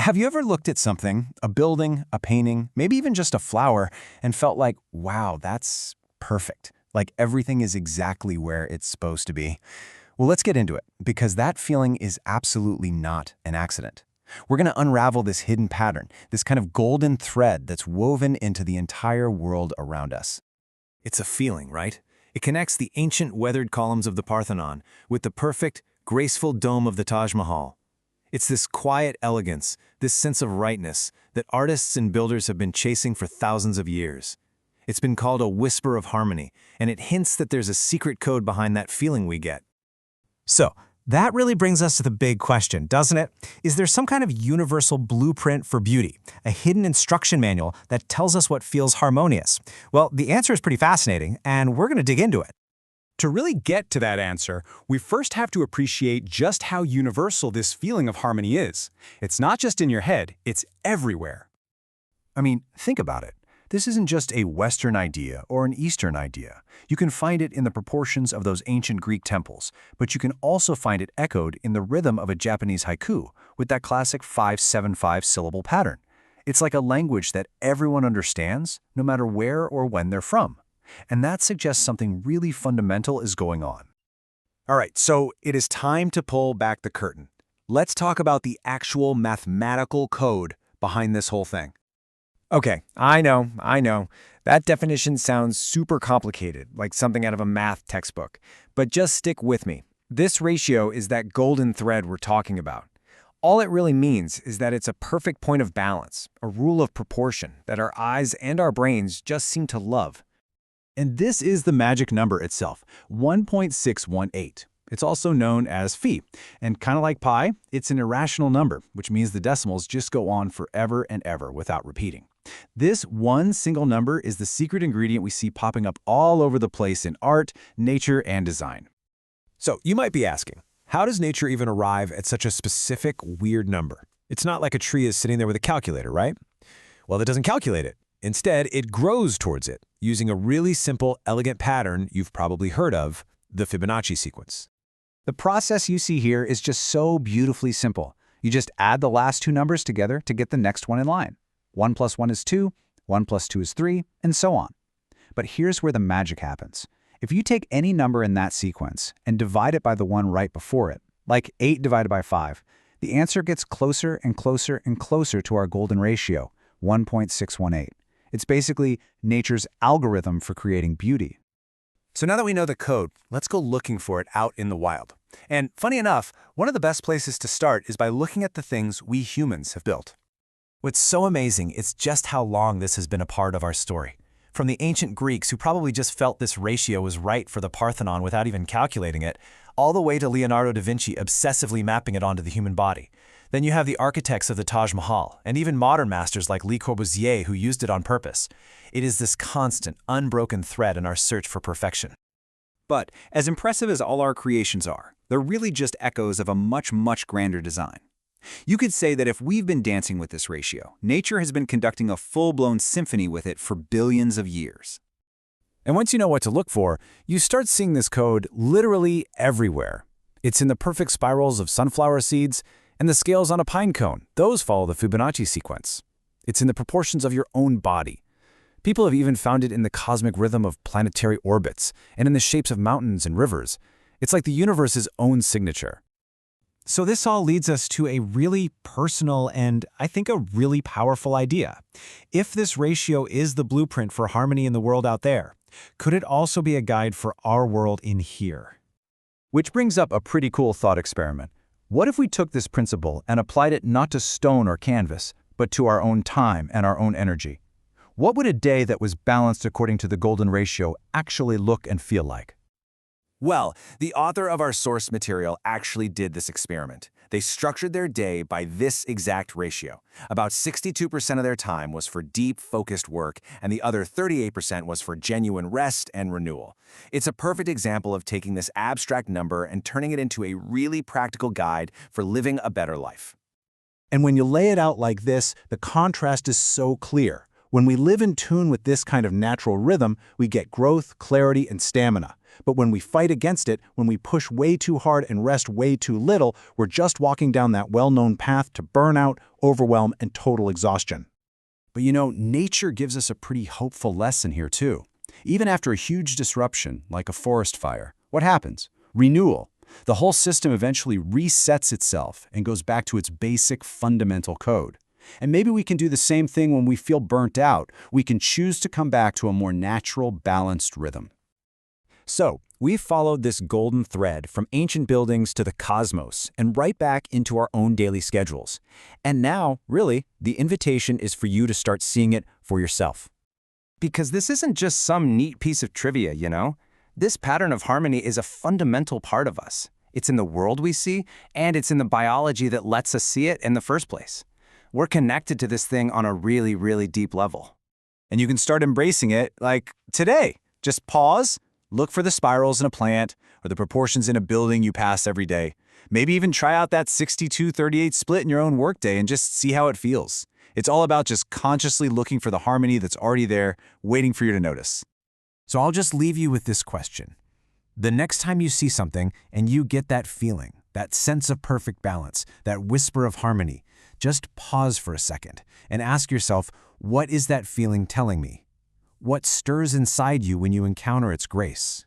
Have you ever looked at something, a building, a painting, maybe even just a flower, and felt like, wow, that's perfect. Like everything is exactly where it's supposed to be? Well, let's get into it, because that feeling is absolutely not an accident. We're going to unravel this hidden pattern, this kind of golden thread that's woven into the entire world around us. It's a feeling, right? It connects the ancient weathered columns of the Parthenon with the perfect, graceful dome of the Taj Mahal. It's this quiet elegance, this sense of rightness that artists and builders have been chasing for thousands of years. It's been called a whisper of harmony, and it hints that there's a secret code behind that feeling we get. So, that really brings us to the big question, doesn't it? Is there some kind of universal blueprint for beauty, a hidden instruction manual that tells us what feels harmonious? Well, the answer is pretty fascinating, and we're going to dig into it. To really get to that answer, we first have to appreciate just how universal this feeling of harmony is. It's not just in your head, it's everywhere. I mean, think about it. This isn't just a Western idea or an Eastern idea. You can find it in the proportions of those ancient Greek temples, but you can also find it echoed in the rhythm of a Japanese haiku with that classic 5-7-5 syllable pattern. It's like a language that everyone understands, no matter where or when they're from. And that suggests something really fundamental is going on. All right, so it is time to pull back the curtain. Let's talk about the actual mathematical code behind this whole thing. Okay, I know. That definition sounds super complicated, like something out of a math textbook. But just stick with me. This ratio is that golden thread we're talking about. All it really means is that it's a perfect point of balance, a rule of proportion that our eyes and our brains just seem to love. And this is the magic number itself, 1.618. It's also known as phi. And kind of like pi, it's an irrational number, which means the decimals just go on forever and ever without repeating. This one single number is the secret ingredient we see popping up all over the place in art, nature, and design. So you might be asking, how does nature even arrive at such a specific, weird number? It's not like a tree is sitting there with a calculator, right? Well, it doesn't calculate it. Instead, it grows towards it, using a really simple, elegant pattern you've probably heard of, the Fibonacci sequence. The process you see here is just so beautifully simple. You just add the last two numbers together to get the next one in line. 1 plus 1 is 2, 1 plus 2 is 3, and so on. But here's where the magic happens. If you take any number in that sequence and divide it by the one right before it, like 8 divided by 5, the answer gets closer and closer and closer to our golden ratio, 1.618. It's basically nature's algorithm for creating beauty. So now that we know the code, let's go looking for it out in the wild. And funny enough, one of the best places to start is by looking at the things we humans have built. What's so amazing is just how long this has been a part of our story. From the ancient Greeks, who probably just felt this ratio was right for the Parthenon without even calculating it, all the way to Leonardo da Vinci obsessively mapping it onto the human body. Then you have the architects of the Taj Mahal, and even modern masters like Le Corbusier who used it on purpose. It is this constant, unbroken thread in our search for perfection. But as impressive as all our creations are, they're really just echoes of a much, much grander design. You could say that if we've been dancing with this ratio, nature has been conducting a full-blown symphony with it for billions of years. And once you know what to look for, you start seeing this code literally everywhere. It's in the perfect spirals of sunflower seeds, and the scales on a pine cone. Those follow the Fibonacci sequence. It's in the proportions of your own body. People have even found it in the cosmic rhythm of planetary orbits and in the shapes of mountains and rivers. It's like the universe's own signature. So this all leads us to a really personal and, I think, a really powerful idea. If this ratio is the blueprint for harmony in the world out there, could it also be a guide for our world in here? Which brings up a pretty cool thought experiment. What if we took this principle and applied it not to stone or canvas, but to our own time and our own energy? What would a day that was balanced according to the golden ratio actually look and feel like? Well, the author of our source material actually did this experiment. They structured their day by this exact ratio. About 62% of their time was for deep, focused work, and the other 38% was for genuine rest and renewal. It's a perfect example of taking this abstract number and turning it into a really practical guide for living a better life. And when you lay it out like this, the contrast is so clear. When we live in tune with this kind of natural rhythm, we get growth, clarity, and stamina. But when we fight against it, when we push way too hard and rest way too little, we're just walking down that well-known path to burnout, overwhelm, and total exhaustion. But nature gives us a pretty hopeful lesson here too. Even after a huge disruption, like a forest fire, what happens? Renewal. The whole system eventually resets itself and goes back to its basic fundamental code. And maybe we can do the same thing when we feel burnt out. We can choose to come back to a more natural, balanced rhythm. So, we've followed this golden thread from ancient buildings to the cosmos and right back into our own daily schedules. And now, really, the invitation is for you to start seeing it for yourself. Because this isn't just some neat piece of trivia, This pattern of harmony is a fundamental part of us. It's in the world we see, and it's in the biology that lets us see it in the first place. We're connected to this thing on a really, really deep level. And you can start embracing it, like today. Just pause, look for the spirals in a plant or the proportions in a building you pass every day. Maybe even try out that 62-38 split in your own workday and just see how it feels. It's all about just consciously looking for the harmony that's already there, waiting for you to notice. So I'll just leave you with this question. The next time you see something and you get that feeling, that sense of perfect balance, that whisper of harmony, just pause for a second and ask yourself, what is that feeling telling me? What stirs inside you when you encounter its grace?